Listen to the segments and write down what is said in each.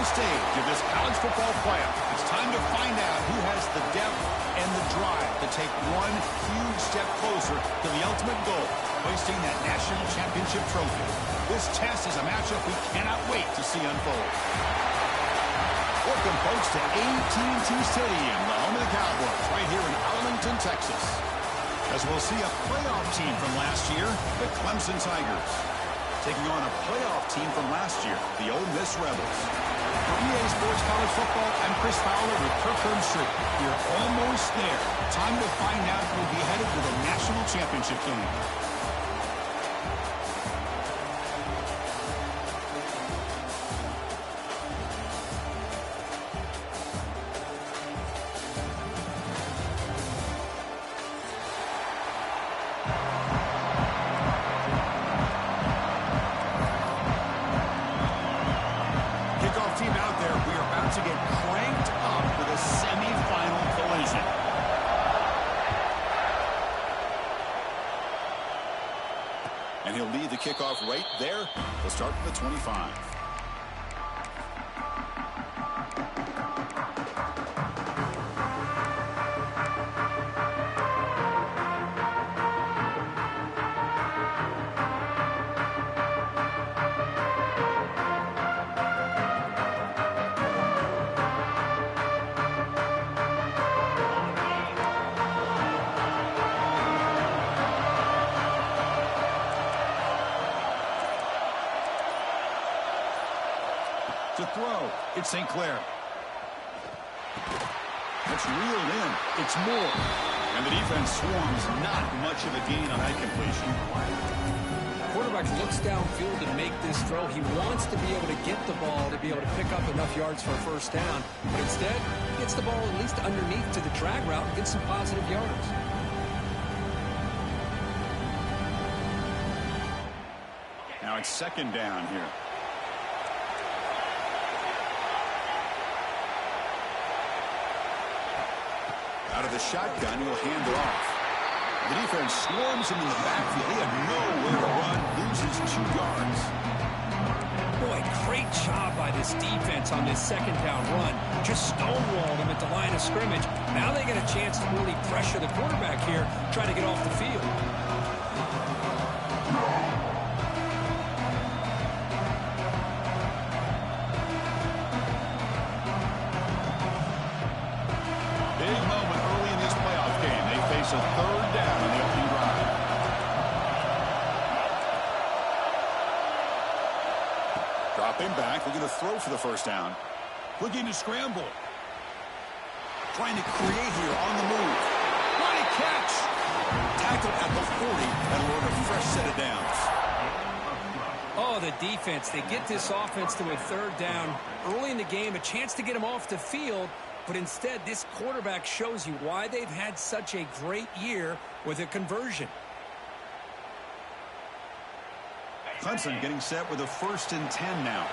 stage of this college football playoff. It's time to find out who has the depth and the drive to take one huge step closer to the ultimate goal, hoisting that national championship trophy. This test is a matchup we cannot wait to see unfold. Welcome, folks, to AT&T Stadium, the home of the Cowboys, right here in Arlington, Texas. As we'll see a playoff team from last year, the Clemson Tigers, taking on a playoff team from last year, the Ole Miss Rebels. For EA Sports College Football, I'm Chris Fowler with Kirk Herbstreit. We're almost there. Time to find out who will be headed to the national championship game. Team out there, we are about to get cranked up for the semifinal collision. And he'll lead the kickoff right there. We'll start from the 25. To throw, it's St. Clair. It's reeled in. It's Moore. And the defense swarms. Not much of a gain on that completion. The quarterback looks downfield to make this throw. He wants to be able to get the ball to be able to pick up enough yards for a first down. But instead, he gets the ball at least underneath to the drag route and gets some positive yards. Now it's second down here. Out of the shotgun, he'll hand it off. The defense swarms him in the backfield. He had nowhere to run, loses 2 yards. Boy, great job by this defense on this second down run. Just stonewalled him at the line of scrimmage. Now they get a chance to really pressure the quarterback here, try to get off the field. A third down on the opening drive. Dropping back, looking to throw for the first down. Looking to scramble. Trying to create here on the move. What a catch! Tackled at the 40 and we're on a fresh set of downs. Oh, the defense. They get this offense to a third down early in the game, a chance to get him off the field. But instead, this quarterback shows you why they've had such a great year with a conversion. Clemson getting set with a 1st and 10 now.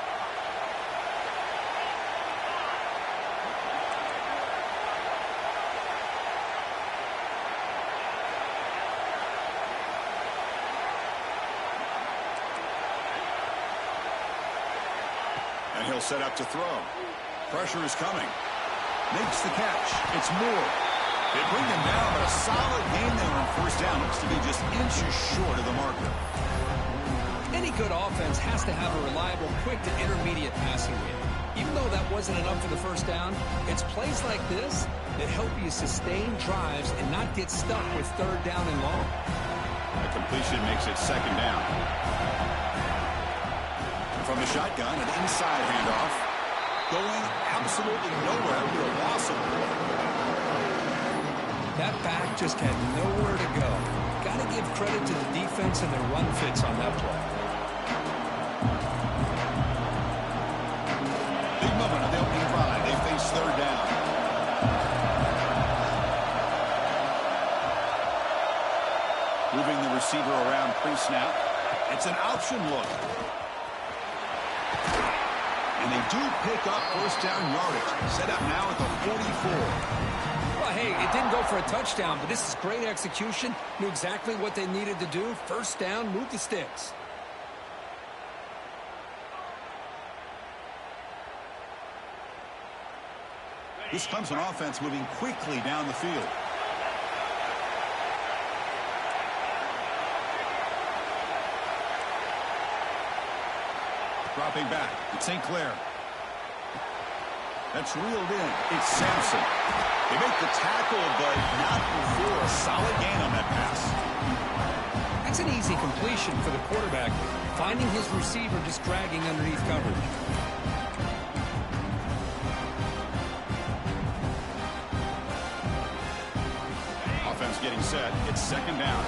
And he'll set up to throw. Pressure is coming. Makes the catch. It's Moore. They bring him down, but a solid gain there on first down. Looks to be just inches short of the marker. Any good offense has to have a reliable, quick to intermediate passing game. Even though that wasn't enough for the first down, it's plays like this that help you sustain drives and not get stuck with third down and long. A completion makes it second down. From the shotgun, an inside handoff. Going absolutely nowhere with a loss of ball. That back just had nowhere to go. Got to give credit to the defense and their run fits on that play. Big moment on the opening drive. They face third down. Moving the receiver around pre-snap. It's an option look. And they do pick up first down yardage. Set up now at the 44. Well, hey, it didn't go for a touchdown, but this is great execution. Knew exactly what they needed to do. First down, move the sticks. This Clemson offense moving quickly down the field. Dropping back, it's St. Clair. That's reeled in. It's Sampson. They make the tackle, but not before a solid gain on that pass. That's an easy completion for the quarterback, finding his receiver just dragging underneath coverage. Offense getting set. It's second down.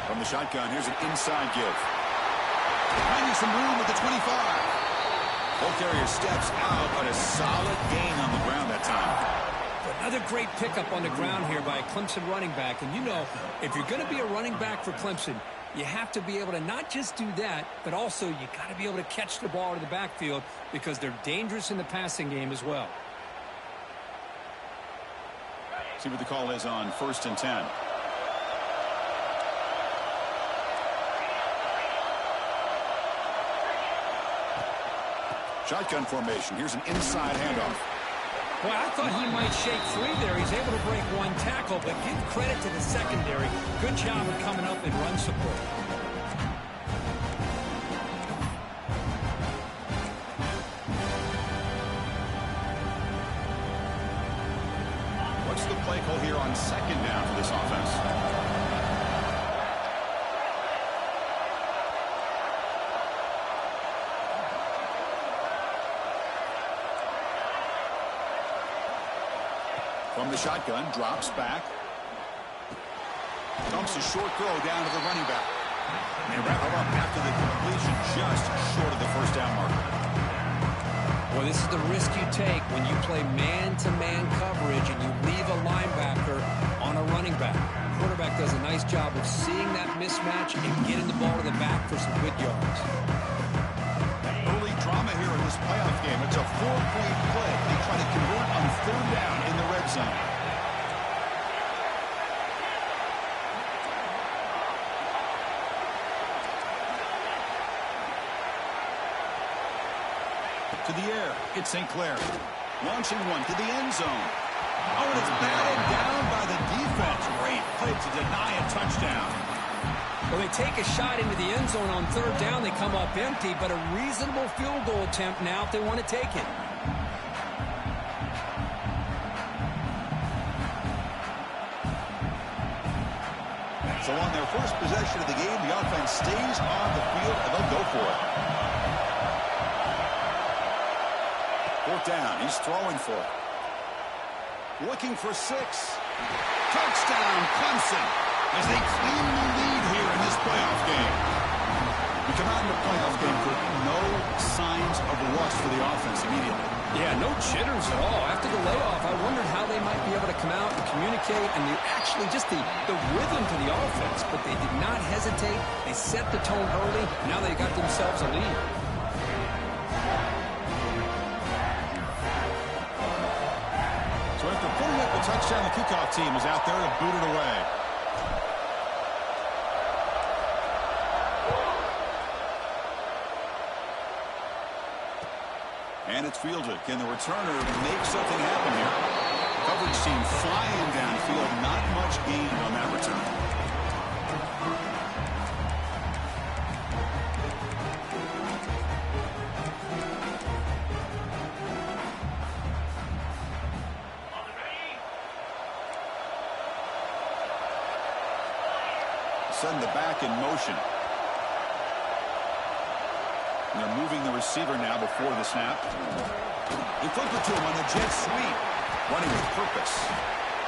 From the shotgun, here's an inside give. Finding some room at the 25. Ball carrier steps out, but a solid gain on the ground that time. Another great pickup on the ground here by a Clemson running back. And you know, if you're going to be a running back for Clemson, you have to be able to not just do that, but also you got to be able to catch the ball in the backfield because they're dangerous in the passing game as well. See what the call is on 1st and 10. Shotgun formation. Here's an inside handoff. Well, I thought he might shake free there. He's able to break one tackle, but give credit to the secondary. Good job of coming up and run support. What's the play call here on second down for this offense? From the shotgun, drops back. Dumps a short throw down to the running back. And they wrap it up after the completion, just short of the first down marker. Well, this is the risk you take when you play man-to-man coverage and you leave a linebacker on a running back. The quarterback does a nice job of seeing that mismatch and getting the ball to the back for some good yards. Early drama here in this playoff game. It's a 4-point play. They try to convert on third down in the red zone. To the air, it's St. Clair. Launching one to the end zone. Oh, and it's batted down by the defense. Great play to deny a touchdown. Well, they take a shot into the end zone on third down. They come up empty, but a reasonable field goal attempt now if they want to take it. So on their first possession of the game, the offense stays on the field, and they'll go for it. Fourth down. He's throwing for it. Looking for 6. Touchdown, Clemson, as they cleanly lead here in this playoff game. We come out in the playoff game with no signs of rust for the offense immediately. Yeah, no jitters at all. After the layoff, I wondered how they might be able to come out and communicate and actually just the rhythm to the offense. But they did not hesitate. They set the tone early. Now they got themselves a lead. So after putting up a touchdown, the kickoff team is out there to boot it away. And it's fielded. Can the returner make something happen here? Coverage team flying downfield. Not much gain on that return. Send the back in motion. And they're moving the receiver now before the snap. They flip it to him on the jet sweep. Running with purpose.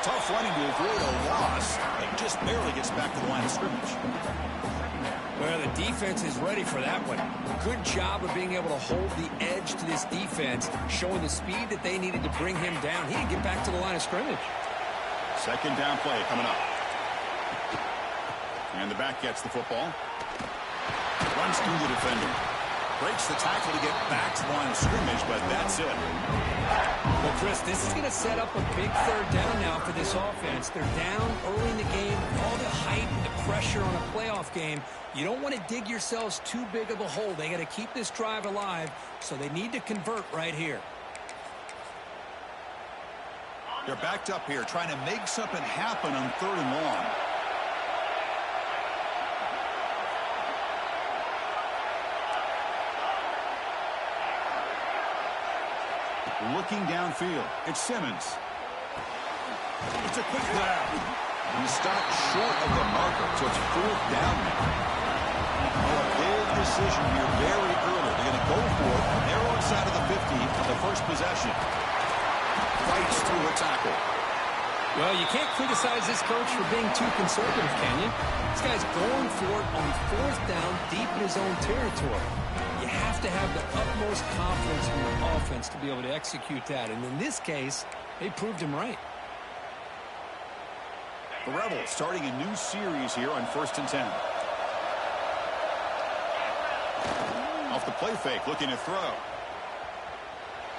Tough running to avoid a loss. And just barely gets back to the line of scrimmage. Well, the defense is ready for that one. Good job of being able to hold the edge to this defense, showing the speed that they needed to bring him down. He didn't get back to the line of scrimmage. Second down play coming up. And the back gets the football. Runs through the defender. Breaks the tackle to get back to the line of scrimmage, but that's it. Well, Chris, this is going to set up a big third down now for this offense. They're down early in the game. All the hype and the pressure pressure on a playoff game, you don't want to dig yourselves too big of a hole. They got to keep this drive alive, so they need to convert right here. They're backed up here, trying to make something happen on 3rd and long. Looking downfield, it's Simmons. It's a quick grab. He stopped short of the marker, so it's 4th down now. Oh, a big decision here very early. They're going to go for it on their own side of the 50 on the first possession. Fights through a tackle. Well, you can't criticize this coach for being too conservative, can you? This guy's going for it on 4th down deep in his own territory. You have to have the utmost confidence in your offense to be able to execute that. And in this case, they proved him right. The Rebels starting a new series here on 1st and 10. Off the play fake, looking to throw.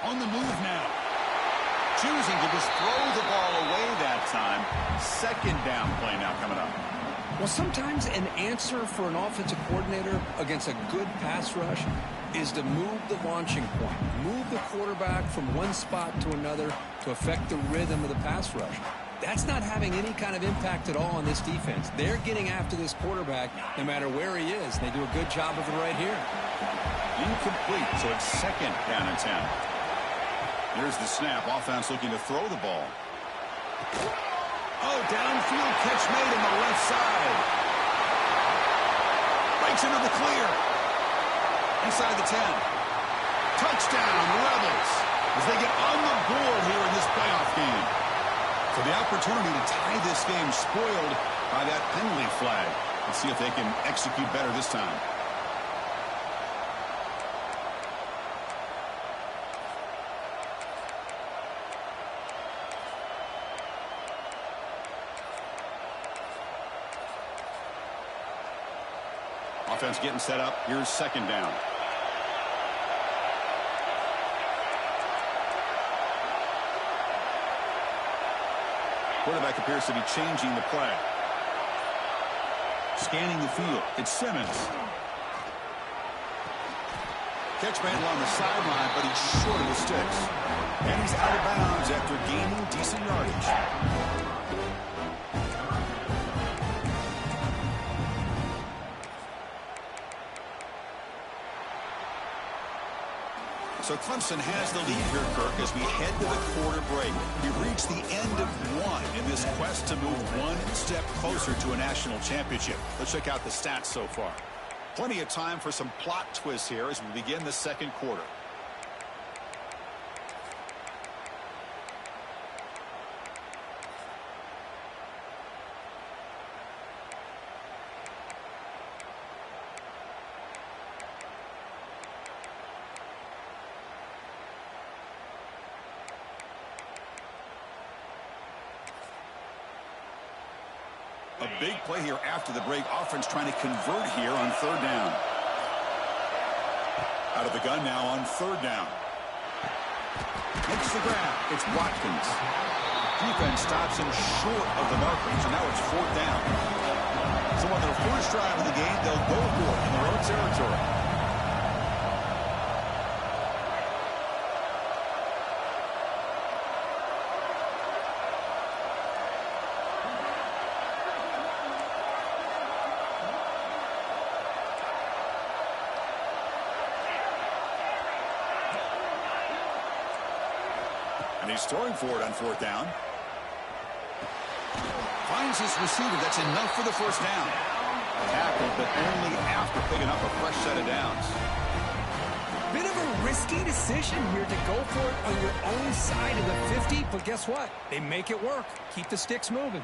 On the move now. Choosing to just throw the ball away that time. 2nd down play now coming up. Well, sometimes an answer for an offensive coordinator against a good pass rush is to move the launching point, move the quarterback from one spot to another to affect the rhythm of the pass rush. That's not having any kind of impact at all on this defense. They're getting after this quarterback no matter where he is, and they do a good job of it right here. Incomplete, so it's 2nd down and 10. Here's the snap. Offense looking to throw the ball. Oh, downfield catch made on the left side. Breaks into the clear. Inside the 10. Touchdown, Rebels, as they get on the board here in this playoff game. So the opportunity to tie this game spoiled by that penalty flag. Let's see if they can execute better this time. Offense getting set up. Here's 2nd down. Quarterback appears to be changing the play. Scanning the field. It's Simmons. Catch made along the sideline, but he's short of the sticks. And he's out of bounds after gaining decent yardage. So Clemson has the lead here, Kirk, as we head to the quarter break. We've reached the end of one in this quest to move one step closer to a national championship. Let's check out the stats so far. Plenty of time for some plot twists here as we begin the 2nd quarter. A big play here after the break. Offense trying to convert here on 3rd down. Out of the gun now on 3rd down. Makes the grab. It's Watkins. Defense stops him short of the marker, so now it's 4th down. So on their first drive of the game, they'll go for it in their own territory. And he's throwing for it on 4th down. Finds his receiver. That's enough for the first down. Tackled, but only after picking up a fresh set of downs. Bit of a risky decision here to go for it on your own side of the 50, but guess what? They make it work. Keep the sticks moving.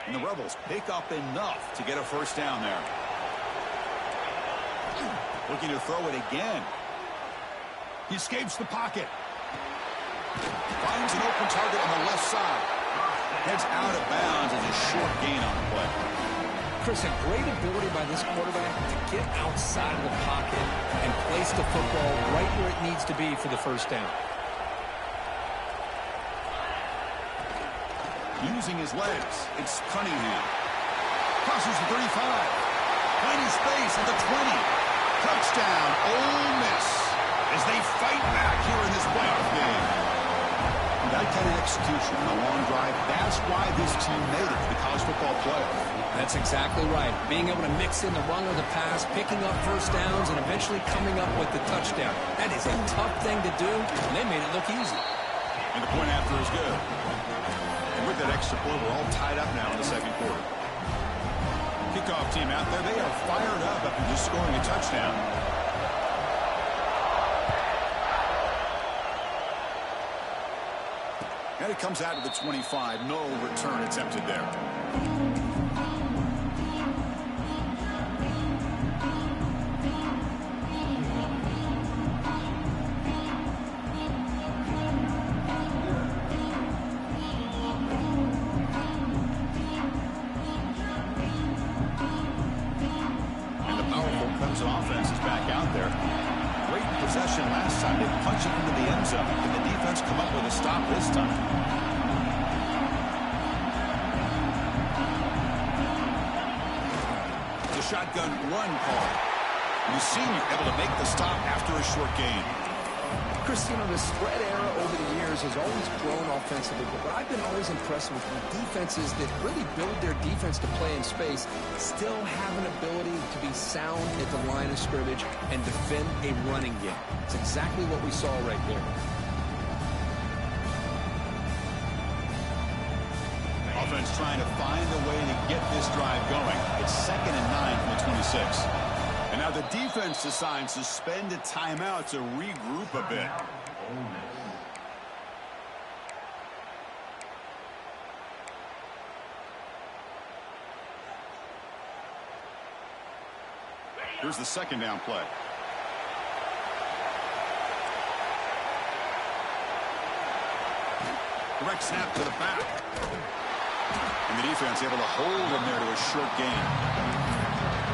And the Rebels pick up enough to get a first down there. Looking to throw it again. He escapes the pocket. Finds an open target on the left side. Heads out of bounds as a short gain on the play. Chris, a great ability by this quarterback to get outside of the pocket and place the football right where it needs to be for the first down. Using his legs, it's Cunningham. Crosses the 35. Plenty space at the 20. Touchdown, Ole Miss, as they fight back here in this playoff game. That kind of execution on a long drive, that's why this team made it to the college football playoff. That's exactly right. Being able to mix in the run or the pass, picking up first downs, and eventually coming up with the touchdown. That is a tough thing to do, and they made it look easy. And the point after is good. And with that extra point, we're all tied up now in the second quarter. Kickoff team out there, they are fired up after just scoring a touchdown. And it comes out to the 25. No return attempted there. And the powerful Clemson offense is back out there. Great possession last time. They punch it into the end zone. Can the defense come up with a stop this time? Shotgun run call. You see you're able to make the stop after a short gain. Chris, you know, the spread era over the years has always grown offensively, but I've been always impressed with defenses that really build their defense to play in space, still have an ability to be sound at the line of scrimmage and defend a running game. It's exactly what we saw right there. Offense trying to find a way to get this drive going. It's 2nd and 9 from the 26. And now the defense decides to spend a timeout to regroup a bit. Here's the second down play. Direct snap to the back. And the defense able to hold him there to a short gain.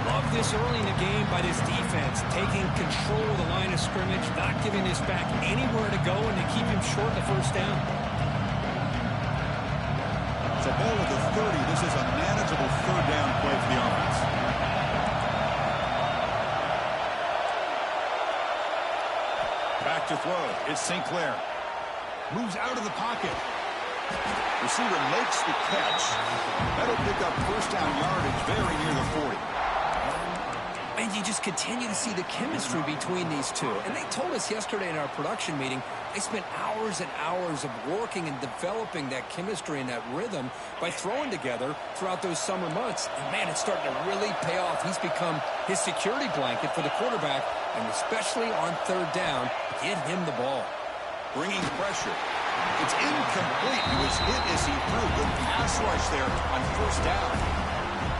Love this early in the game by this defense, taking control of the line of scrimmage, not giving this back anywhere to go, and to keep him short the first down. It's a ball at the 30. This is a manageable third down play for the offense. Back to throw. It's St. Clair. Moves out of the pocket. Receiver makes the catch. That'll pick up first down yardage very near the 40. And you just continue to see the chemistry between these two. And they told us yesterday in our production meeting, they spent hours and hours of working and developing that chemistry and that rhythm by throwing together throughout those summer months. And, man, it's starting to really pay off. He's become his security blanket for the quarterback, and especially on third down, get him the ball. Bringing pressure. It's incomplete. He was hit as he threw. Good pass rush there on first down.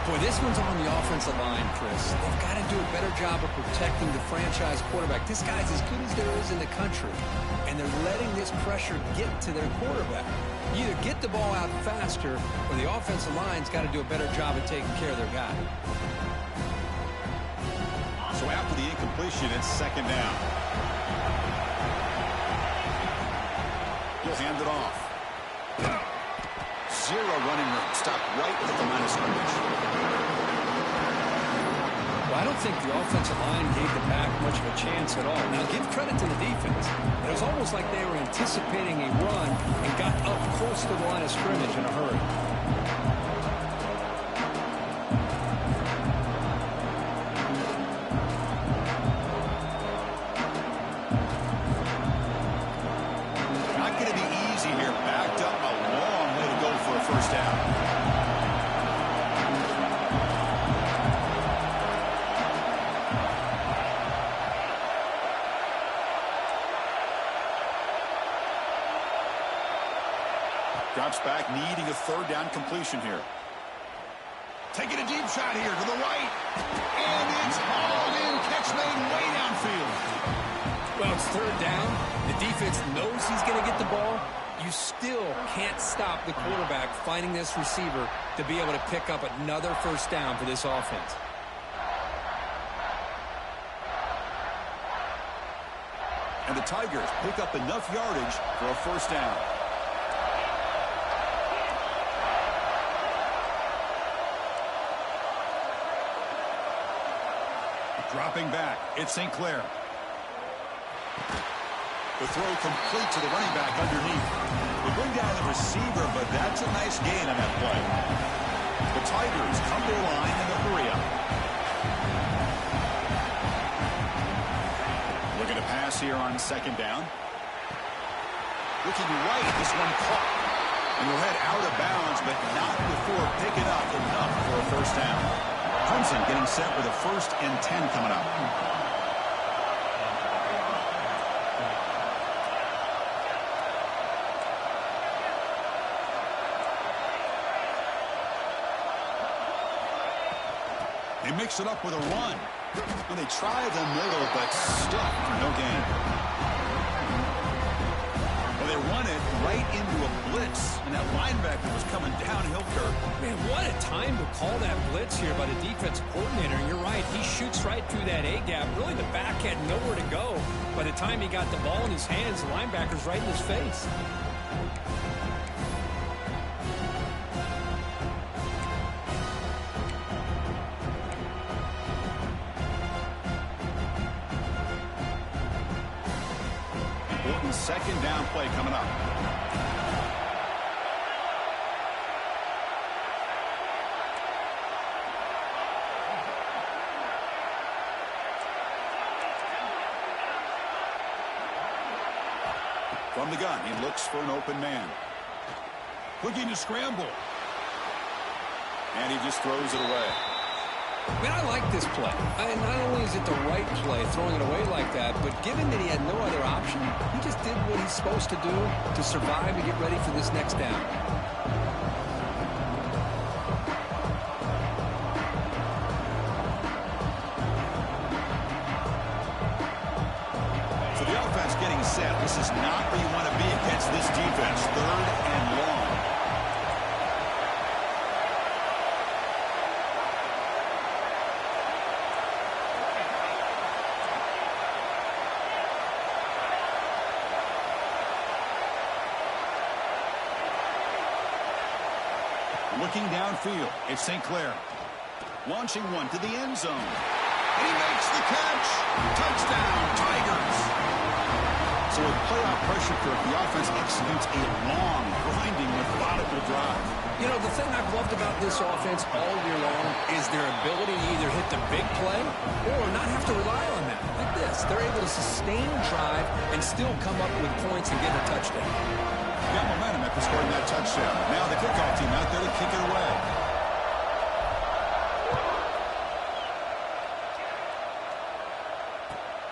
Boy, this one's on the offensive line, Chris. They've got to do a better job of protecting the franchise quarterback. This guy's as good as there is in the country, and they're letting this pressure get to their quarterback. You either get the ball out faster, or the offensive line's got to do a better job of taking care of their guy. So after the incompletion, it's second down. He'll hand it off. Zero running room. Stopped right at the line of scrimmage. Well, I don't think the offensive line gave the back much of a chance at all. Now, give credit to the defense. It was almost like they were anticipating a run and got up close to the line of scrimmage in a hurry. Drops back, needing a third down completion here. Taking a deep shot here to the right. And it's hauled in. Catch made way downfield. Well, it's third down. The defense knows he's going to get the ball. you still can't stop the quarterback finding this receiver to be able to pick up another first down for this offense. And the Tigers pick up enough yardage for a first down. Dropping back, it's St. Clair. The throw complete to the running back underneath. They bring down the receiver, but that's a nice gain on that play. The Tigers come to the line in the hurry-up. Looking to pass here on second down. Looking right, this one caught. And will head out of bounds, but not before picking up enough for a first down. Clemson getting set with a 1st and 10 coming up. They mix it up with a run. And they try the middle, but stuck for no gain. Well, they run it right into a blitz, and that linebacker was coming downhill curve. Man, what a time to call that blitz here by the defensive coordinator. And you're right, he shoots right through that A-gap. Really, the back had nowhere to go. By the time he got the ball in his hands, the linebacker's right in his face. Important second down play coming up. From the gun, he looks for an open man. Looking to scramble. And he just throws it away. Man, I like this play. Not only is it the right play, throwing it away like that, but given that he had no other option, he just did what he's supposed to do to survive and get ready for this next down. So the offense getting set. This is not where you want to be against this defense. 3rd and long. Looking downfield, it's St. Clair. Launching one to the end zone. And he makes the catch. Touchdown, Tigers. So with playoff pressure curve, the offense executes a long, grinding, methodical drive. You know, the thing I've loved about this offense all year long is their ability to either hit the big play or not have to rely on that. Like this, they're able to sustain drive and still come up with points and get a touchdown. Got momentum after scoring that touchdown. Now the kickoff team out there to kick it away.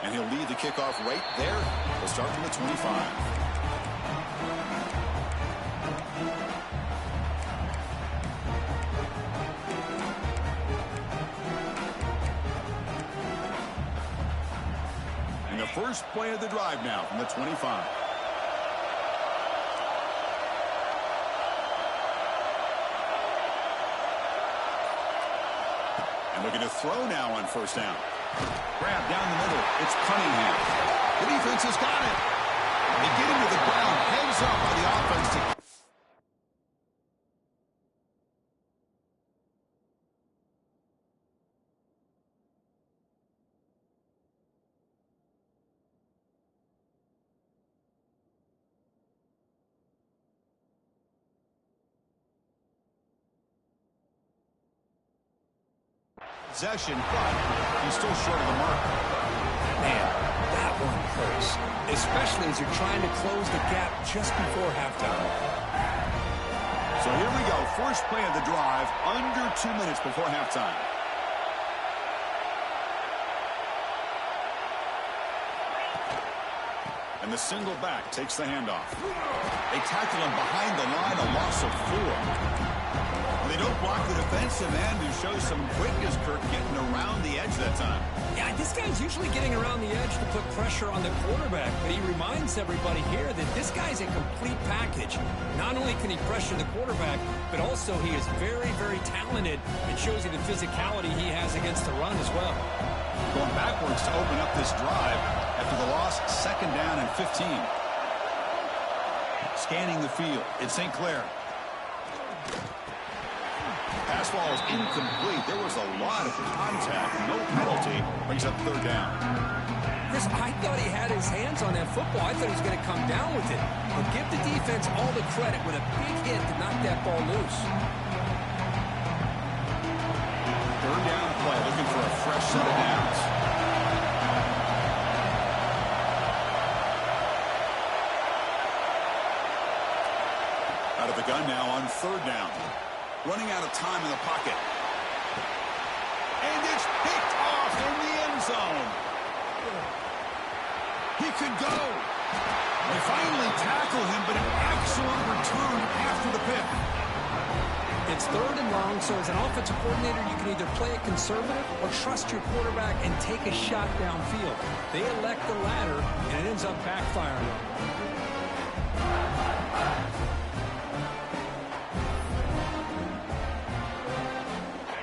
And he'll lead the kickoff right there. He'll start from the 25. And the first play of the drive now from the 25. Looking to throw now on first down. Grab down the middle. It's Cunningham. The defense has got it. They get him to the ground. Heads up by the offense to... possession, but he's still short of the mark. Man, that one hurts, especially as you're trying to close the gap just before halftime. So here we go. First play of the drive, under 2 minutes before halftime. And the single back takes the handoff. They tackle him behind the line, a loss of 4. They don't block the defensive end, who shows some quickness, Kirk, getting around the edge that time. Yeah, this guy's usually getting around the edge to put pressure on the quarterback, but he reminds everybody here that this guy's a complete package. Not only can he pressure the quarterback, but also he is very, very talented. It shows you the physicality he has against the run as well. Going backwards to open up this drive after the loss, 2nd down and 15. Scanning the field, it's St. Clair. Pass ball is incomplete. There was a lot of contact. No penalty. Brings up 3rd down. Chris, I thought he had his hands on that football. I thought he was going to come down with it. But give the defense all the credit with a big hit to knock that ball loose. 3rd down play, looking for a fresh set of downs. Out of the gun now on 3rd down. Running out of time in the pocket. And it's picked off in the end zone. He could go. They finally tackle him, but an excellent return after the pick. It's 3rd and long, so as an offensive coordinator, you can either play it conservative or trust your quarterback and take a shot downfield. They elect the latter, and it ends up backfiring on them.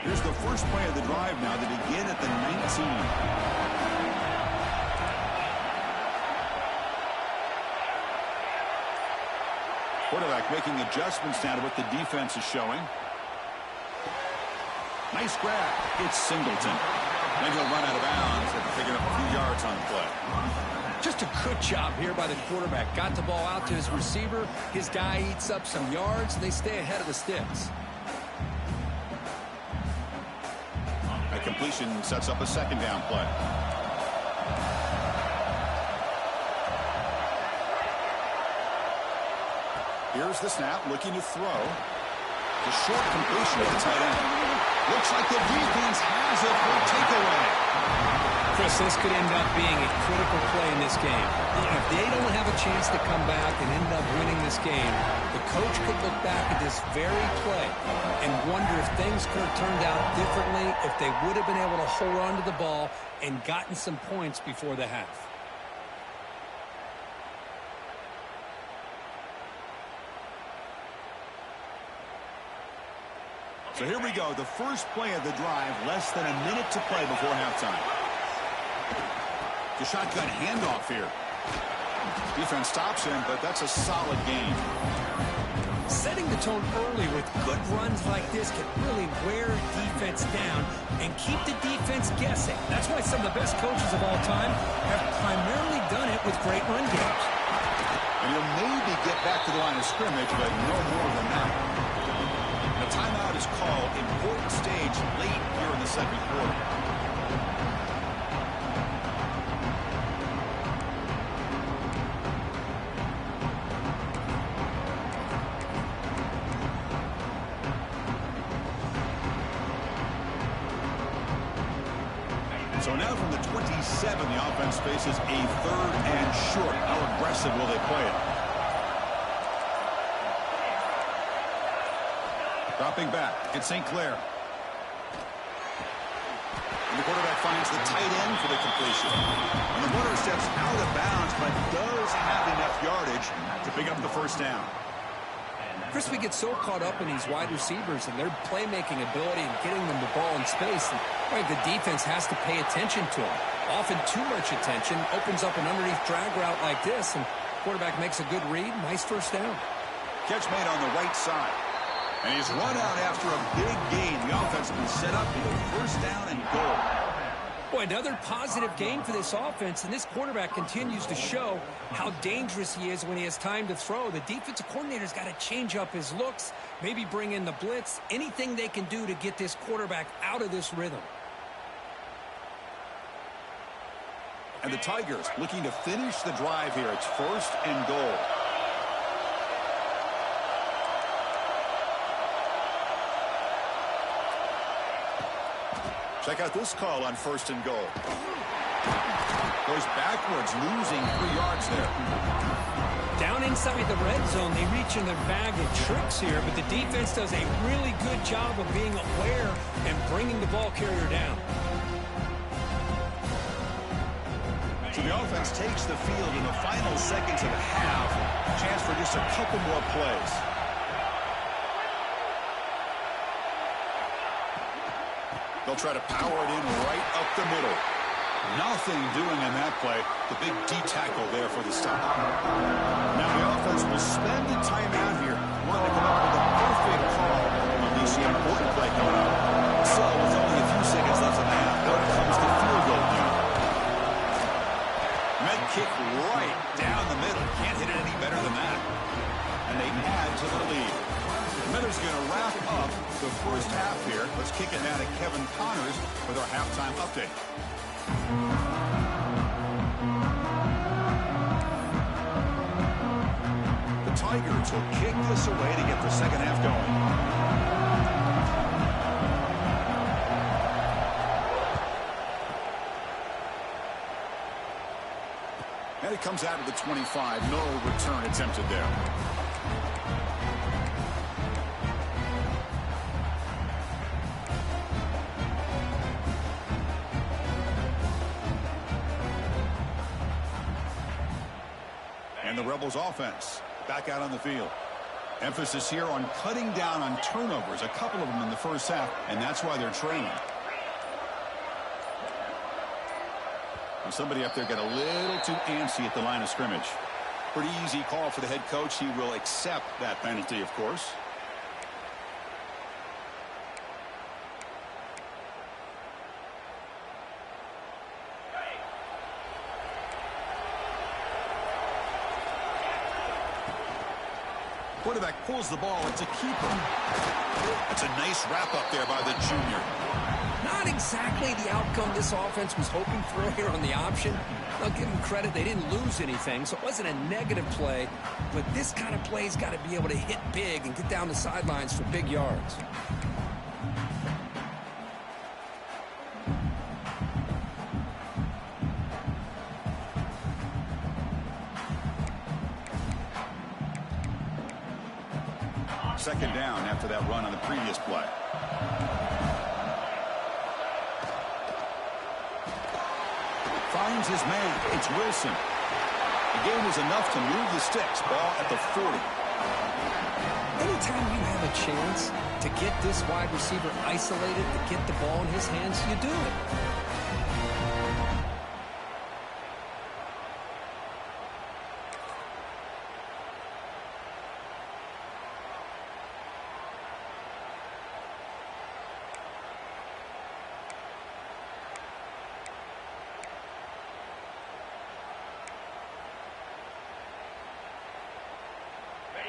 Here's the first play of the drive now to begin at the 19. Quarterback making adjustments now to what the defense is showing. Nice grab. It's Singleton. Then he'll run out of bounds after picking up a few yards on the play. Just a good job here by the quarterback. Got the ball out to his receiver. His guy eats up some yards, and they stay ahead of the sticks. A completion sets up a 2nd down play. Here's the snap, looking to throw. The short completion at the tight end. Looks like the defense has it for a takeaway. Chris, this could end up being a critical play in this game. If they don't have a chance to come back and end up winning this game, the coach could look back at this very play and wonder if things could have turned out differently, if they would have been able to hold on to the ball and gotten some points before the half. So here we go, the first play of the drive, less than a minute to play before halftime. The shotgun handoff here. Defense stops him, but that's a solid game. Setting the tone early with good runs like this can really wear defense down and keep the defense guessing. That's why some of the best coaches of all time have primarily done it with great run games. And he'll maybe get back to the line of scrimmage, but no more than that. The timeout is called. Important stage late here in the 2nd quarter. So now from the 27, the offense faces a 3rd and short. How aggressive will they play it? Dropping back, it's St. Clair. And the quarterback finds the tight end for the completion. And the runner steps out of bounds, but does have enough yardage to pick up the 1st down. Chris, we get so caught up in these wide receivers and their playmaking ability and getting them the ball in space. And the defense has to pay attention to them. Often too much attention opens up an underneath drag route like this, and quarterback makes a good read. Nice 1st down. Catch made on the right side. And he's run out after a big gain. The offense has been set up for the 1st down and goal. Boy, another positive game for this offense, and this quarterback continues to show how dangerous he is when he has time to throw. The defensive coordinator's got to change up his looks, maybe bring in the blitz, anything they can do to get this quarterback out of this rhythm. And the Tigers looking to finish the drive here. It's 1st and goal. Check out this call on 1st and goal. Goes backwards, losing 3 yards there. Down inside the red zone, they reach in their bag of tricks here, but the defense does a really good job of being aware and bringing the ball carrier down. So the offense takes the field in the final seconds of the half. Chance for just a couple more plays. They'll try to power it in right up the middle. Nothing doing on that play. The big D tackle there for the stop. Now the offense will spend the time out here wanting to come up with a perfect call on this important play coming up. So with only a few seconds left in the half, out comes the field goal unit. Med kick right down the middle. Can't hit it any better than that. And they add to the lead. Miller's going to wrap up the first half here. Let's kick it now to Kevin Connors with our halftime update. The Tigers will kick this away to get the second half going. And it comes out of the 25. No return attempted there. And the Rebels offense back out on the field. Emphasis here on cutting down on turnovers, a couple of them in the first half, and that's why they're trailing. And somebody up there got a little too antsy at the line of scrimmage. Pretty easy call for the head coach. He will accept that penalty, of course. Quarterback pulls the ball. It's a keeper. That's a nice wrap up there by the junior. Not exactly the outcome this offense was hoping for here on the option. I'll give them credit. They didn't lose anything, so it wasn't a negative play. But this kind of play's got to be able to hit big and get down the sidelines for big yards. Second down after that run on the previous play. Finds his man. It's Wilson. The game was enough to move the sticks. Ball at the 40. Anytime you have a chance to get this wide receiver isolated, to get the ball in his hands, you do it.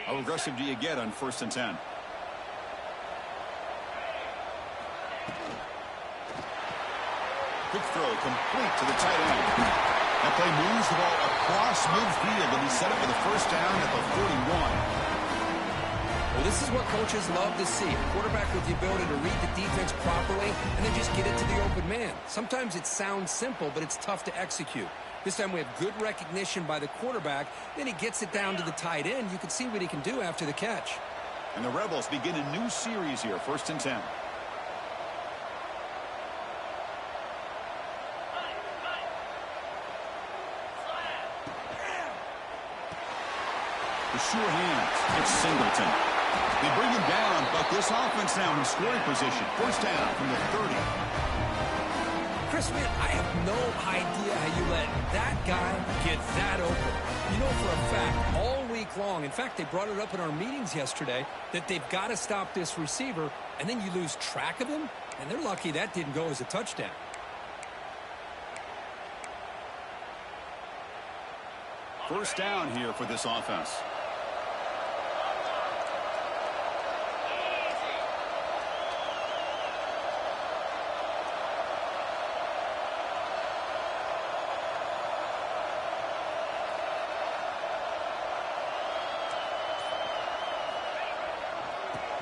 How aggressive do you get on 1st and 10? Quick throw complete to the tight end. That play moves the ball across midfield, and he set it for the first down at the 41. Well, this is what coaches love to see. A quarterback with the ability to read the defense properly and then just get it to the open man. Sometimes it sounds simple, but it's tough to execute. This time we have good recognition by the quarterback. Then he gets it down to the tight end. You can see what he can do after the catch. And the Rebels begin a new series here, 1st and 10. The sure hands. It's Singleton. They bring him down, but this offense now in scoring position. 1st down from the 30. Chris, man, I have no idea how you let that guy get that open. You know for a fact, all week long, in fact, they brought it up in our meetings yesterday, that they've got to stop this receiver, and then you lose track of him, and they're lucky that didn't go as a touchdown. First down here for this offense.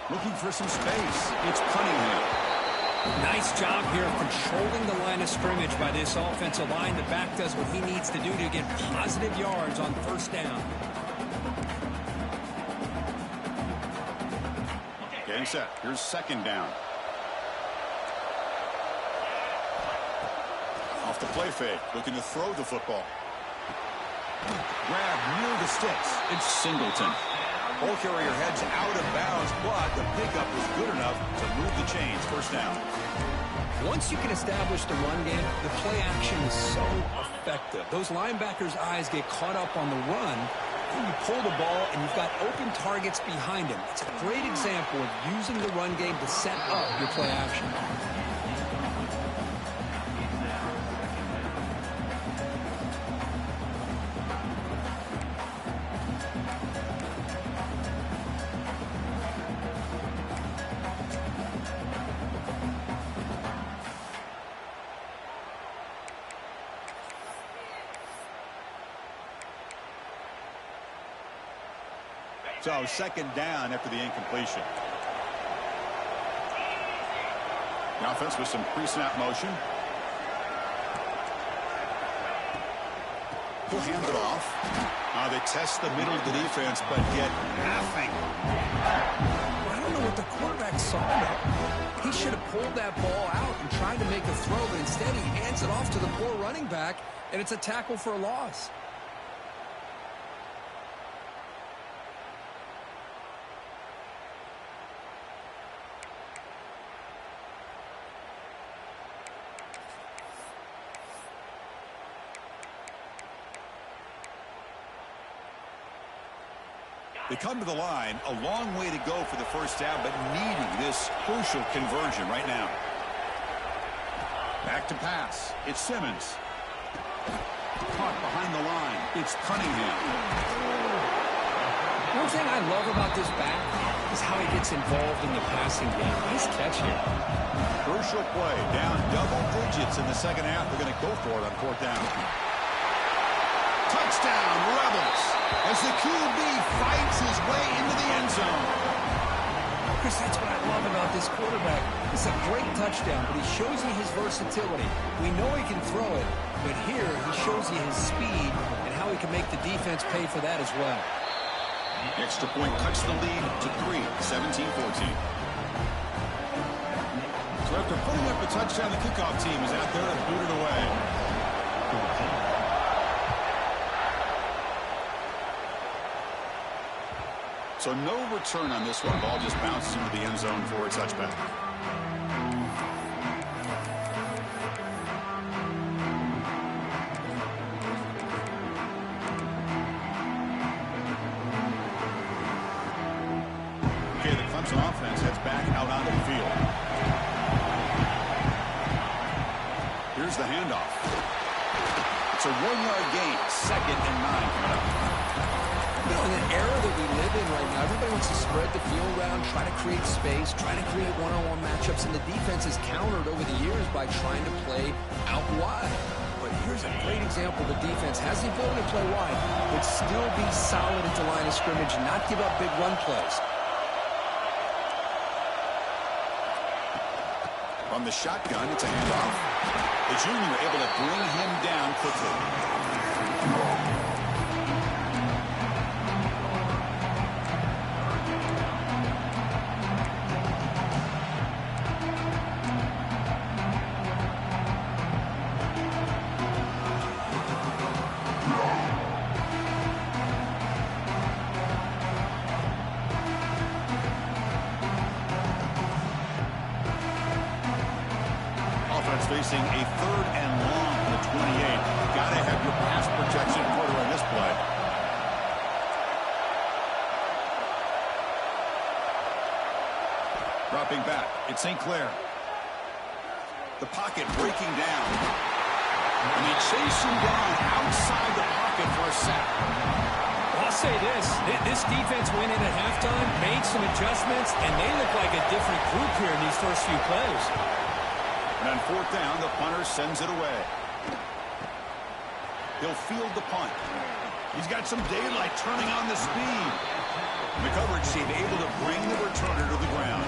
Looking for some space. It's Cunningham. Nice job here of controlling the line of scrimmage by this offensive line. The back does what he needs to do to get positive yards on first down. Getting set. Here's second down. Off the play fake. Looking to throw the football. Grab near the sticks. It's Singleton. Ball carrier heads out of bounds, but the pickup was good enough to move the chains. First down. Once you can establish the run game, the play action is so effective. Those linebackers' eyes get caught up on the run, and you pull the ball, and you've got open targets behind him. It's a great example of using the run game to set up your play action. So second down after the incompletion. The offense with some pre-snap motion. He'll hand it off. They test the middle of the defense, but get nothing. I don't know what the quarterback saw there. He should have pulled that ball out and tried to make a throw, but instead he hands it off to the poor running back, and it's a tackle for a loss. They come to the line, a long way to go for the first down, but needing this crucial conversion right now. Back to pass. It's Simmons. Caught behind the line. It's Cunningham. One thing I love about this back is how he gets involved in the passing game. Nice catch here. Crucial play. Down double digits in the second half. They're going to go for it on fourth down. Touchdown, Rebels, as the QB fights his way into the end zone. Chris, that's what I love about this quarterback. It's a great touchdown, but he shows you his versatility. We know he can throw it, but here he shows you his speed and how he can make the defense pay for that as well. Extra point cuts the lead to 3, 17-14. So after putting up a touchdown, the kickoff team is out there and boot it away. So no return on this one. Ball just bounces into the end zone for a touchback. Okay, the Clemson offense heads back out onto the field. Here's the handoff. It's a 1-yard gain. 2nd and 9 coming up. You know, in an era that we live in right now, everybody wants to spread the field around, try to create space, try to create one-on-one matchups, and the defense has countered over the years by trying to play out wide. But here's a great example. The defense has the ability to play wide, but still be solid at the line of scrimmage and not give up big run plays. From the shotgun, it's a handoff. The junior able to bring him down quickly. Facing a 3rd and long from the 28. Gotta have your pass protection quarter on this play. Dropping back, it's St. Clair. The pocket breaking down. And they chase him down outside the pocket for a sack. I'll say this defense went in at halftime, made some adjustments, and they look like a different group here in these first few plays. And on fourth down, the punter sends it away. He'll field the punt. He's got some daylight turning on the speed. The coverage team able to bring the returner to the ground.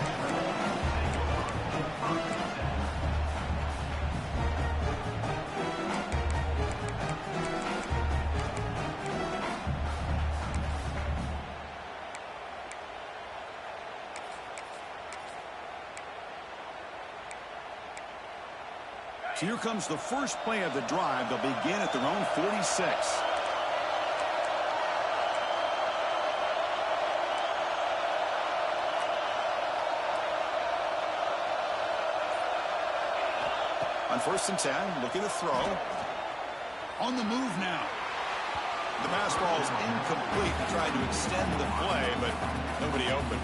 So here comes the first play of the drive. They'll begin at their own 46. On 1st and 10, looking to throw. On the move now. The pass ball is incomplete. He tried to extend the play, but nobody open.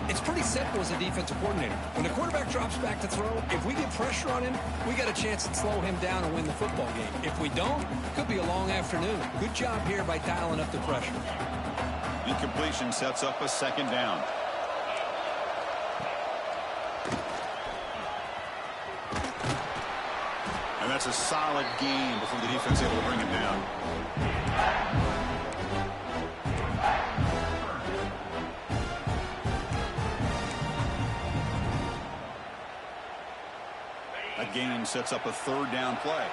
It's pretty simple as a defensive coordinator. When the quarterback drops back to throw, if we get pressure on him, we got a chance to slow him down and win the football game. If we don't, could be a long afternoon. Good job here by dialing up the pressure. Incompletion sets up a 2nd down. And that's a solid gain before the defense is able to bring him down. A gain sets up a 3rd down play.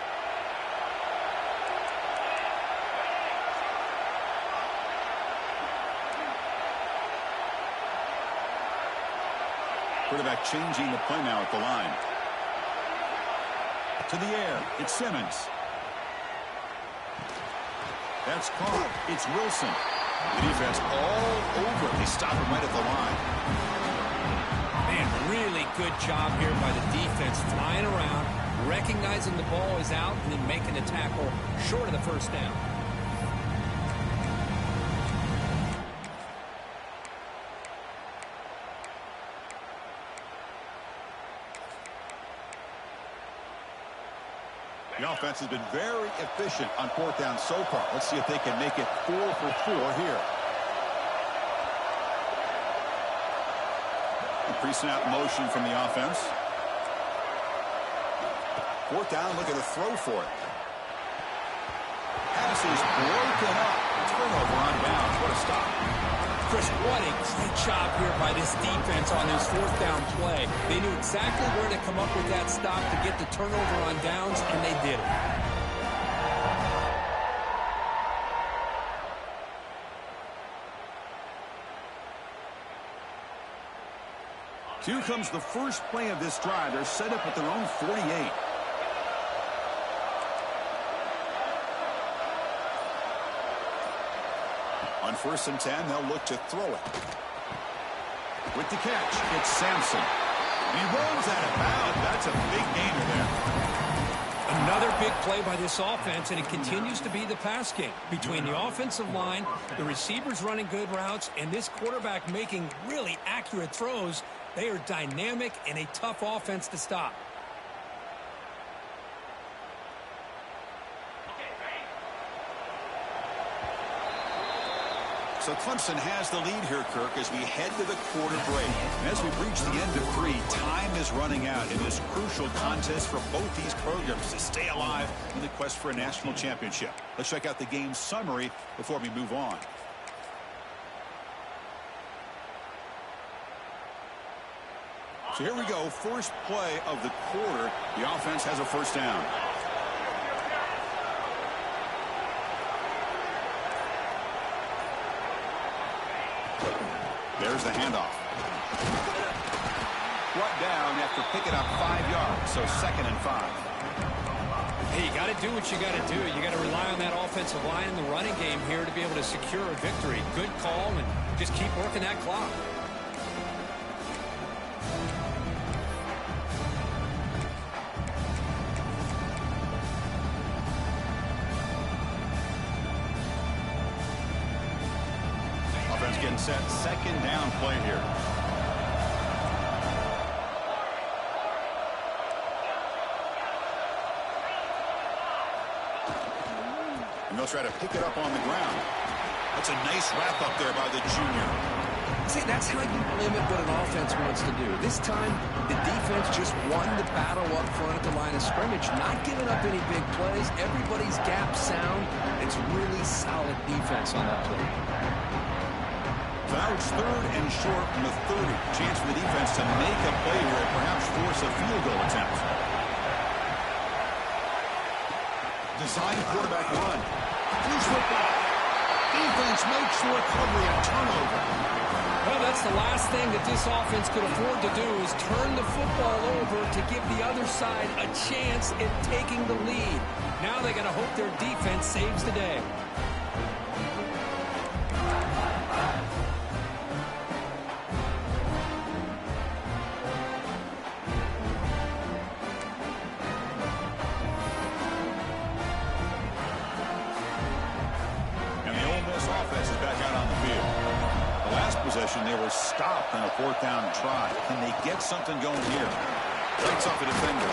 Quarterback changing the play now at the line. To the air, it's Simmons. That's caught. It's Wilson. The defense all over. They stop him right at the line. Man, really good job here by the defense, flying around, recognizing the ball is out, and then making the tackle short of the 1st down. The offense has been very efficient on 4th down so far. Let's see if they can make it 4 for 4 here. Increasing out motion from the offense. 4th down, looking to throw for it. Pass is broken up. Turnover on downs. What a stop. Chris, what a great job here by this defense on this 4th down play. They knew exactly where to come up with that stop to get the turnover on downs, and they did it. Here comes the first play of this drive. They're set up at their own 48. On 1st and 10, they'll look to throw it. With the catch, it's Sampson. He rolls out of bounds. That's a big gainer there. Another big play by this offense, and it continues to be the pass game. Between the offensive line, the receivers running good routes, and this quarterback making really accurate throws, they are dynamic and a tough offense to stop. So Clemson has the lead here, Kirk, as we head to the quarter break. And as we reach the end of 3, time is running out in this crucial contest for both these programs to stay alive in the quest for a national championship. Let's check out the game summary before we move on. So here we go, first play of the quarter. The offense has a 1st down. There's the handoff. Brought down after picking up 5 yards, so 2nd and 5. Hey, you got to do what you got to do. You got to rely on that offensive line in the running game here to be able to secure a victory. Good call, and just keep working that clock. Getting set, 2nd down play here. And they'll try to pick it up on the ground. That's a nice wrap up there by the junior. See, that's how you limit what an offense wants to do. This time, the defense just won the battle up front at the line of scrimmage, not giving up any big plays. Everybody's gap sound. It's really solid defense on that play. So now it's 3rd and short from the 30. Chance for the defense to make a play here and perhaps force a field goal attempt. Design quarterback run. Loose football. Defense makes the recovery, a turnover. Well, that's the last thing that this offense could afford to do is turn the football over to give the other side a chance at taking the lead. Now they got to hope their defense saves the day. And the Ole Miss offense is back out on the field. The last possession, they were stopped on a fourth down try. Can they get something going here? Breaks off a defender.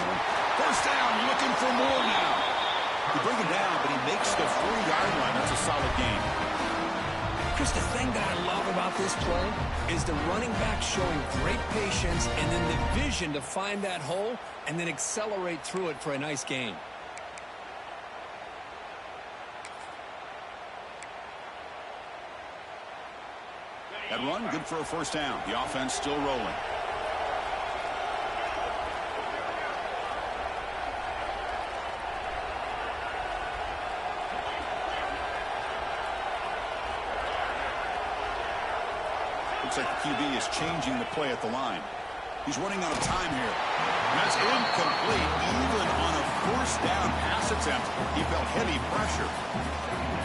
First down, looking for more now. You bring him down, but he makes the 4-yard line. That's a solid game. Chris, the thing that I love about this play is the running back showing great patience and then the vision to find that hole and then accelerate through it for a nice gain. That run, good for a first down. The offense still rolling. Looks like the QB is changing the play at the line. He's running out of time here. And that's incomplete. Even on a first down pass attempt, he felt heavy pressure.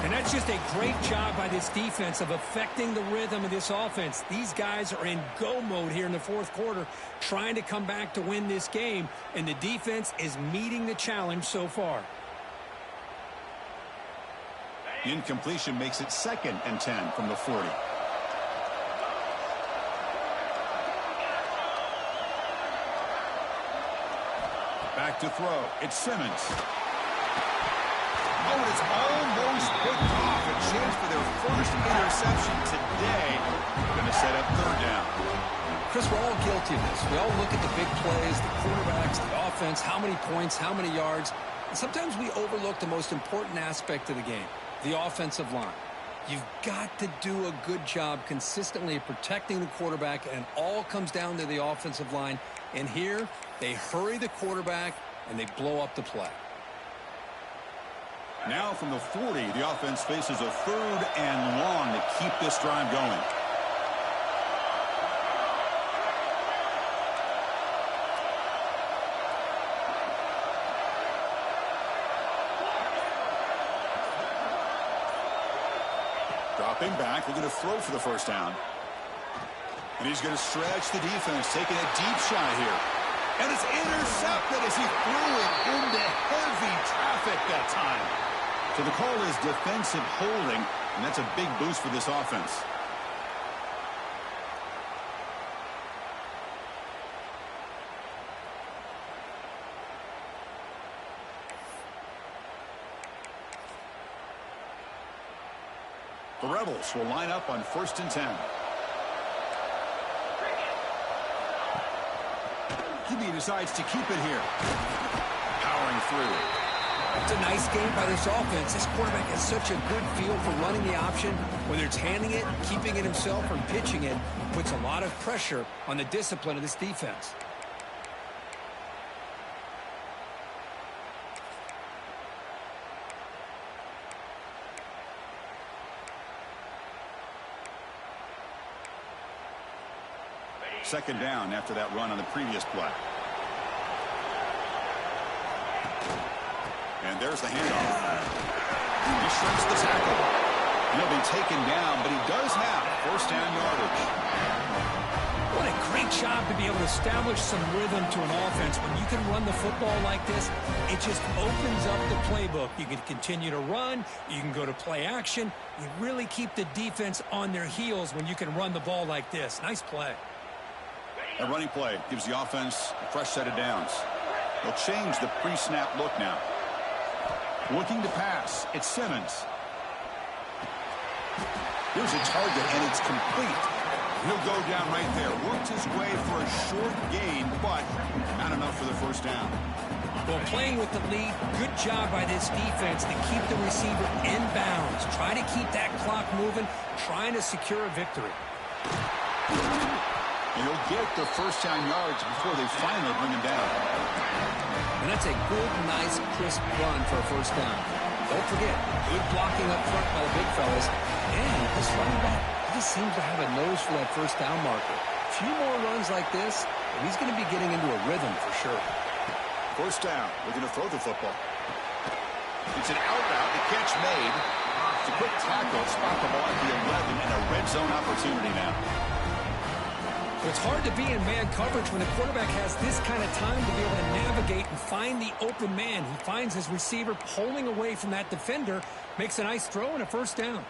And that's just a great job by this defense of affecting the rhythm of this offense. These guys are in go mode here in the fourth quarter, trying to come back to win this game, and the defense is meeting the challenge so far. The incompletion makes it 2nd and 10 from the 40. Back to throw. It's Simmons. Oh, it's almost picked off. A chance for their first interception today. Going to set up third down. Chris, we're all guilty of this. We all look at the big plays, the quarterbacks, the offense, how many points, how many yards. And sometimes we overlook the most important aspect of the game, the offensive line. You've got to do a good job consistently protecting the quarterback, and it all comes down to the offensive line. And here, they hurry the quarterback, and they blow up the play. Now from the 40, the offense faces a 3rd and long to keep this drive going. Dropping back, we're going to throw for the first down. And he's going to stretch the defense, taking a deep shot here. And it's intercepted as he threw it into heavy traffic that time. So the call is defensive holding, and that's a big boost for this offense. The Rebels will line up on 1st and 10. QB decides to keep it here. Powering through. It's a nice game by this offense. This quarterback has such a good feel for running the option. Whether it's handing it, keeping it himself, or pitching it, puts a lot of pressure on the discipline of this defense. Second down after that run on the previous play. And there's the handoff. He shrinks the tackle. He'll be taken down, but he does have first down yardage. What a great job to be able to establish some rhythm to an offense. When you can run the football like this, it just opens up the playbook. You can continue to run. You can go to play action. You really keep the defense on their heels when you can run the ball like this. Nice play. A running play gives the offense a fresh set of downs. They'll change the pre-snap look now. Looking to pass. It's Simmons. Here's a target, and it's complete. He'll go down right there. Worked his way for a short gain, but not enough for the first down. Well, playing with the lead, good job by this defense to keep the receiver in bounds. Try to keep that clock moving, trying to secure a victory. And he'll get the first down yards before they finally bring him down. And that's a good, nice, crisp run for a first down. Don't forget, good blocking up front by the big fellas. And this running back He just seems to have a nose for that first down marker. A few more runs like this, and he's going to be getting into a rhythm for sure. First down. Looking to throw the football. It's an out route. The catch made. It's a quick tackle. Spot the ball at the 11 and a red zone opportunity now. It's hard to be in man coverage when the quarterback has this kind of time to be able to navigate and find the open man. He finds his receiver pulling away from that defender, makes a nice throw and a first down.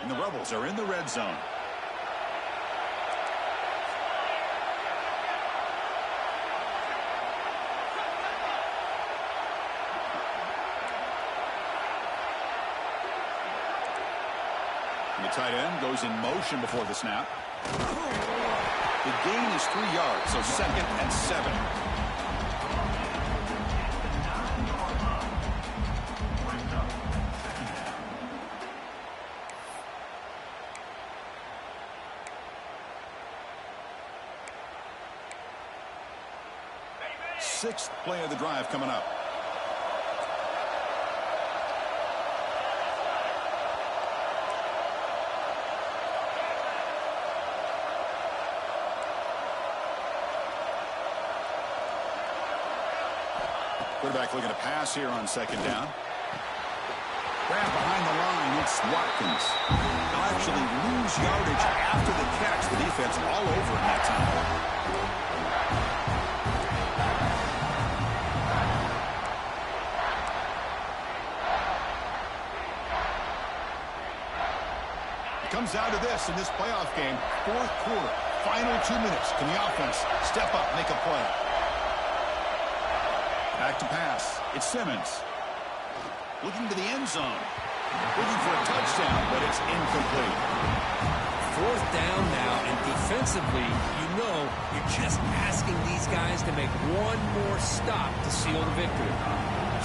And the Rebels are in the red zone. The tight end goes in motion before the snap. The gain is 3 yards, so 2nd and 7. Sixth play of the drive coming up. Quarterback looking to pass here on 2nd down. Grab behind the line. It's Watkins. They'll actually lose yardage after the catch. The defense all over in that time. It comes down to this in this playoff game. 4th quarter. Final 2 minutes. Can the offense step up, make a play? Back to pass. It's Simmons. Looking to the end zone. Looking for a touchdown, but it's incomplete. 4th down now, and defensively, you know you're just asking these guys to make one more stop to seal the victory.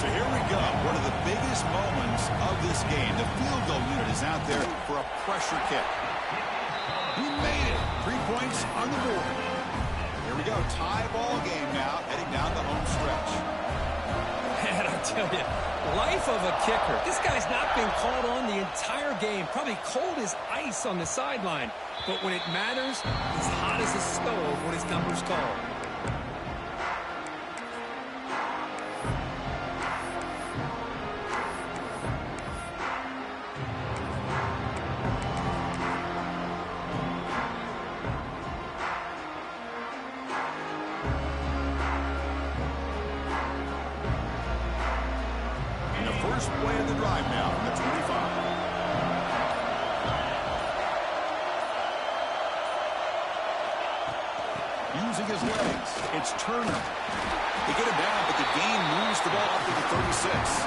So here we go. One of the biggest moments of this game. The field goal unit is out there for a pressure kick. He made it. 3 points on the board. Here we go. Tie ball game now, heading down the home stretch. And I tell you, life of a kicker. This guy's not been called on the entire game. Probably cold as ice on the sideline. But when it matters, he's hot as a stove when his number's called. Play of the drive now from the 25. Using his legs, it's Turner. They get him down, but the gain moves the ball up to the 36.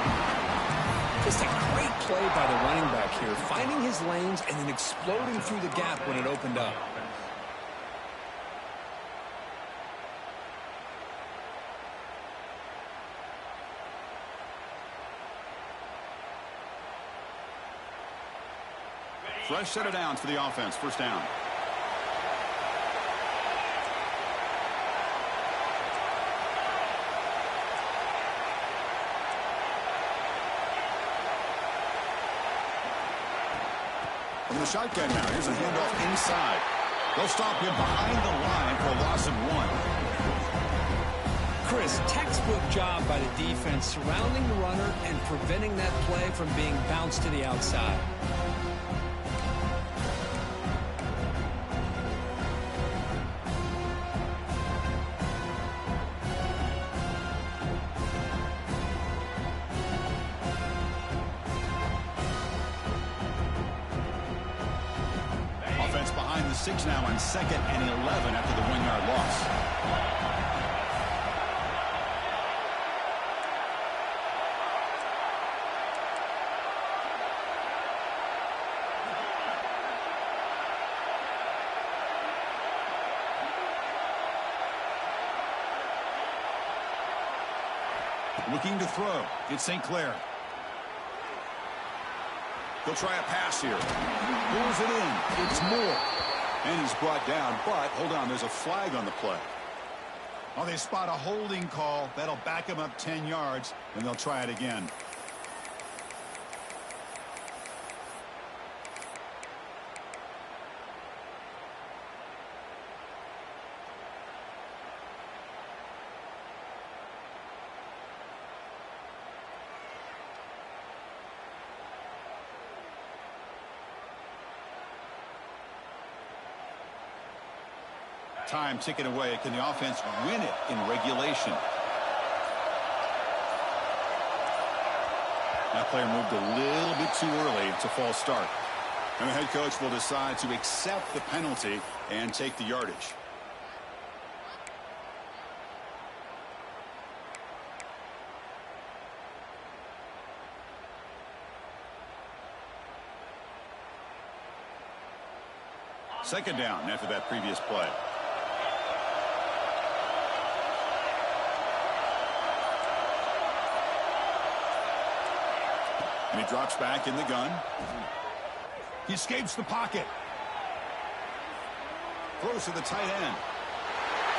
Just a great play by the running back here, finding his lanes and then exploding through the gap when it opened up. Fresh set of downs for the offense. First down. From the shotgun now. Here's a handoff inside. They'll stop him behind the line for a loss of 1. Chris, textbook job by the defense surrounding the runner and preventing that play from being bounced to the outside. Behind the 6 now on 2nd and 11 after the 1-yard loss. Looking to throw. It's St. Clair. He'll try a pass here. Pulls it in. It's Moore. And he's brought down, but hold on, there's a flag on the play. Oh, they spot a holding call. That'll back him up 10 yards, and they'll try it again. Time ticking away. Can the offense win it in regulation? That player moved a little bit too early. It's a false start. And the head coach will decide to accept the penalty and take the yardage. Second down after that previous play. And he drops back in the gun. He escapes the pocket. Throws to the tight end.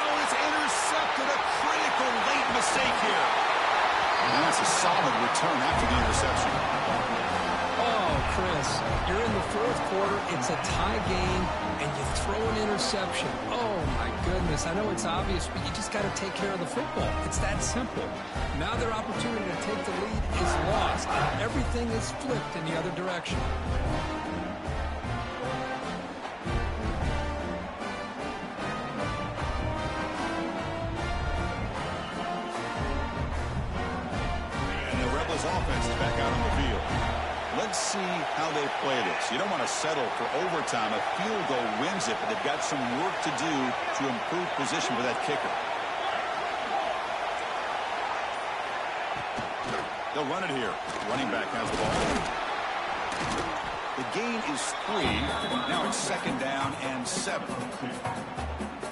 Oh, it's intercepted. A critical late mistake here. And that's a solid return after the interception. Oh, Chris, you're in the fourth quarter. It's a tie game, and you throw an interception. Oh, my goodness. I know it's obvious, but you just got to take care of the football. It's that simple. Now their opportunity to take the lead is lost, and everything is flipped in the other direction. And the Rebels offense is back out on the field. Let's see how they play this. You don't want to settle for overtime. A field goal wins it, but they've got some work to do to improve position for that kicker. They'll run it here. Running back has the ball. The gain is 3. Now it's second down and 7.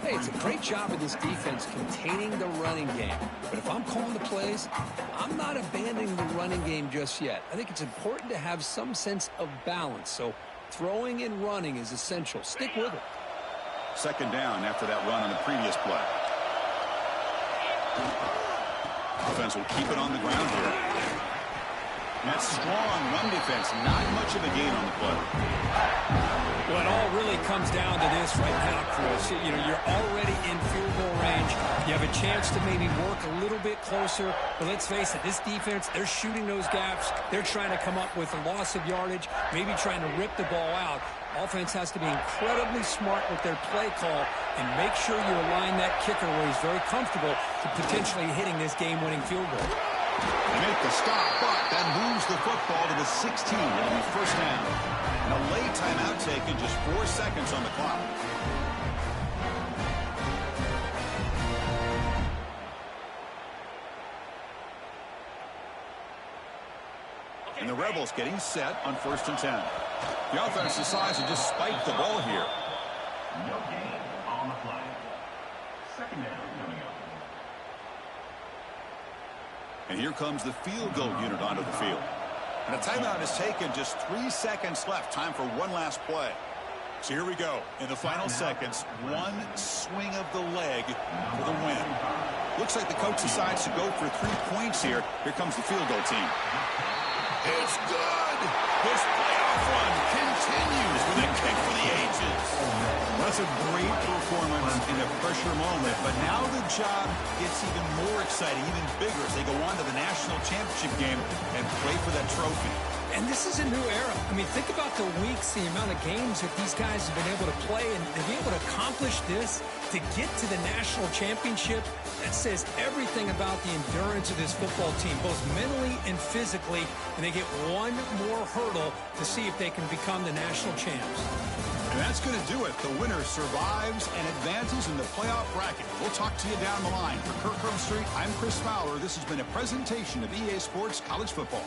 Hey, it's a great job of this defense containing the running game. But if I'm calling the plays, I'm not abandoning the running game just yet. I think it's important to have some sense of balance. So throwing and running is essential. Stick with it. Second down after that run on the previous play. Offense will keep it on the ground here. That strong run defense, not much of a gain on the play. Well, it all really comes down to this right now, Chris. You know, you're already in field goal range. You have a chance to maybe work a little bit closer. But let's face it, this defense, they're shooting those gaps. They're trying to come up with a loss of yardage, maybe trying to rip the ball out. Offense has to be incredibly smart with their play call and make sure you align that kicker where he's very comfortable to potentially hitting this game-winning field goal. They make the stop, but that moves the football to the 16. It'll be first down. And a late timeout taken, just 4 seconds on the clock. And the Rebels getting set on 1st and 10. The offense decides to just spike the ball here. No gain on the play. Second down coming up. And here comes the field goal unit onto the field. And a timeout is taken, just 3 seconds left. Time for one last play. So here we go. In the final seconds, one swing of the leg for the win. Looks like the coach decides to go for 3 points here. Here comes the field goal team. It's good. This playoff run continues with a kick for the ages. That's a great performance in a pressure moment, but now the job gets even more exciting, even bigger as they go on to the national championship game and play for that trophy. And this is a new era. I mean, think about the weeks, the amount of games that these guys have been able to play, and to be able to accomplish this, to get to the national championship, that says everything about the endurance of this football team, both mentally and physically, and they get one more hurdle to see if they can become the national champs. And that's going to do it. The winner survives and advances in the playoff bracket. We'll talk to you down the line. For Kirk Herbstreit, I'm Chris Fowler. This has been a presentation of EA Sports College Football.